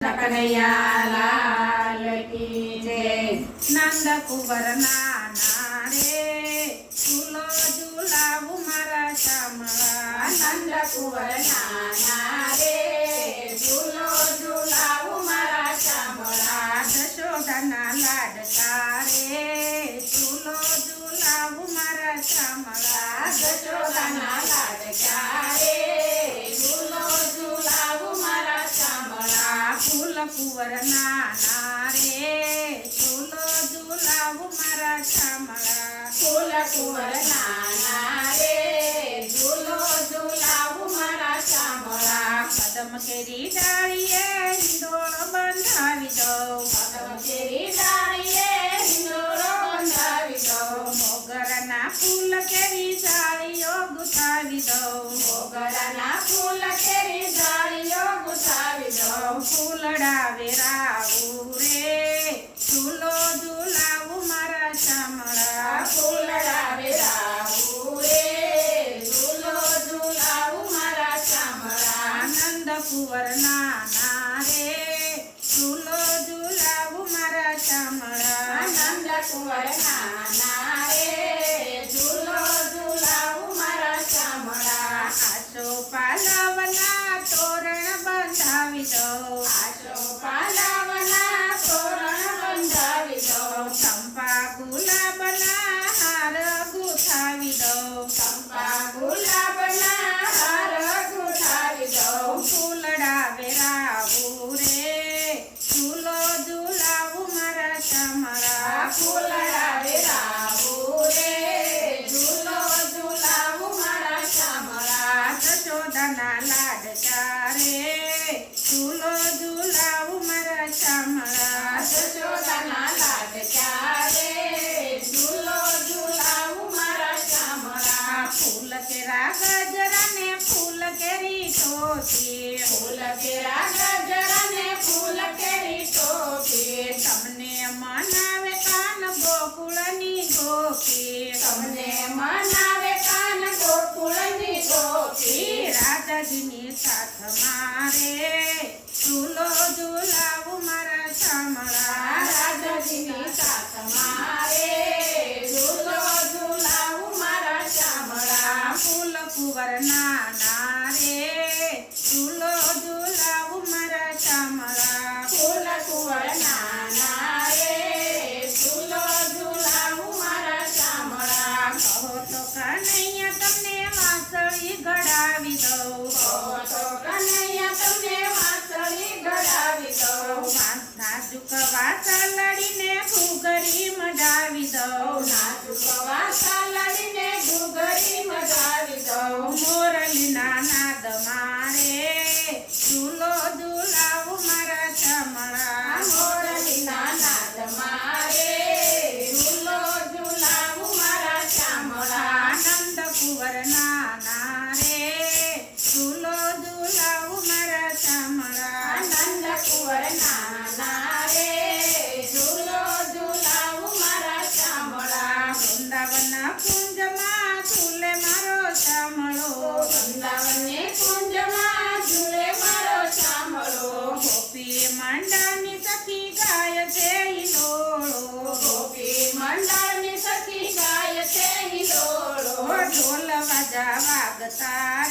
કનૈયા લાલ કી જય। નંદ કુંવર નાના રે ઝૂલો ઝૂલાવું મારા શામળા। નંદ કુંવર નાના રે ઝૂલો ઝૂલાવું મારા શામળા। જશોદાના લાડકા રે ઝૂલો ઝૂલાવું મારા શામળા। જશોદાના લાડકા રે ઝૂલો ઝૂલાવું મારા શામળા। ફૂલ કુંવર નાના રે ઝૂલો ઝૂલાવું મારા શામળા। ફૂલ કુંવર નાના રે ઝૂલો ઝૂલાવું મારા શામળા। કદમ કેરી ડાળીએ હિંડોળો બંધાવી દઉં। કદમ કેરી ડાળીએ હિંડોળો બંધાવી દઉં। મોગરાના ફૂલ કેરી ઝાડીઓ ગુથાવી દઉં। મોગરાના ફૂલ કેરી ઝાડીઓ ગુથાવી દઉં। ફૂલડા વેરાવું રે ઝૂલો ઝૂલાવું મારા શામળા। ફૂલડા વેરાવું રે ઝૂલો ઝૂલાવું મારા શામળા। નંદ કુંવર નાના રે ઝૂલો ઝૂલાવું મારા શામળા। નંદ કુંવર નાના રે ઝૂલો ઝૂલાવું મારા શામળા। આસો પાલવના તોરણ બંધાવી દઉં। આસો પાલવના તોરણ બંધાવી દઉં। ચંપા ગુલાબના હાર ગુથાવી દઉં। ચંપા ગુલાબના હાર ગુથાવી દઉં। ફૂલડા વેરાવું રે ઝૂલો ઝૂલાવું મારા શામળા। ફૂલડા વેરાવું રે ઝૂલો ઝૂલાવું મારા શામળા। જશોદાના લાડકા રે ઝૂલો ઝૂલાવું મારા શામળા। જશોદાના લાડકા રે ઝૂલો ઝૂલાવું મારા શામળા। ફૂલ કેરા ગજરાને ફૂલ કેરી ટોપી। ફૂલ કેરા ગજરાને ફૂલ કેરી ટોપી। તમને મનાવે કાન ગોકુળની ગોપી। તમને મનાવે કાન ગોકુળની ગોપી। રાધાજીની સાથ મારે ઝૂલો ઝૂલાવું મારા શામળા। રાધાજીની સાથ મારે ઝૂલો ઝૂલાવું મારા શામળા। ફૂલ કુંવર નાના રે ઝૂલો ઝૂલાવું મારા શામળા। ફૂલ કુંવર નાના રે ઝૂલો ઝૂલાવું મારા શામળા। કહો તો કનૈયા તમને વાંસળી ઘડાવી દઉં। કહો તો કનૈયા તમને વાંસળી ઘડાવી દઉં। નાજુક વાસળડીને ઘૂઘરી મડાવી દઉં। નાજુક વાસળડીને ઘૂઘરી મડાવી દઉં। મોરલીના નાદ મારે ઝૂલો ઝૂલાવું મારા શામળા। મોરલીના નાદ મારે ઝૂલો ઝૂલાવું મારા શામળા। નંદ કુંવર નાના રે ઝૂલો ઝૂલાવું મારા શામળા। નંદ કુંવર નાના રે ઝૂલો ઝૂલાવું મારા શામળા। વૃંદાવનના કુંજમાં ઝૂલે મારો શામળો। વૃંદાવનને કુંજમાં ઝૂલે મારો શામળો। ગોપી મંડળની સખી ગાય છે હિલોળો। ગોપી મંડળની સખી ગાય છે હિલોળો। ઢોલ વાજા વાગતા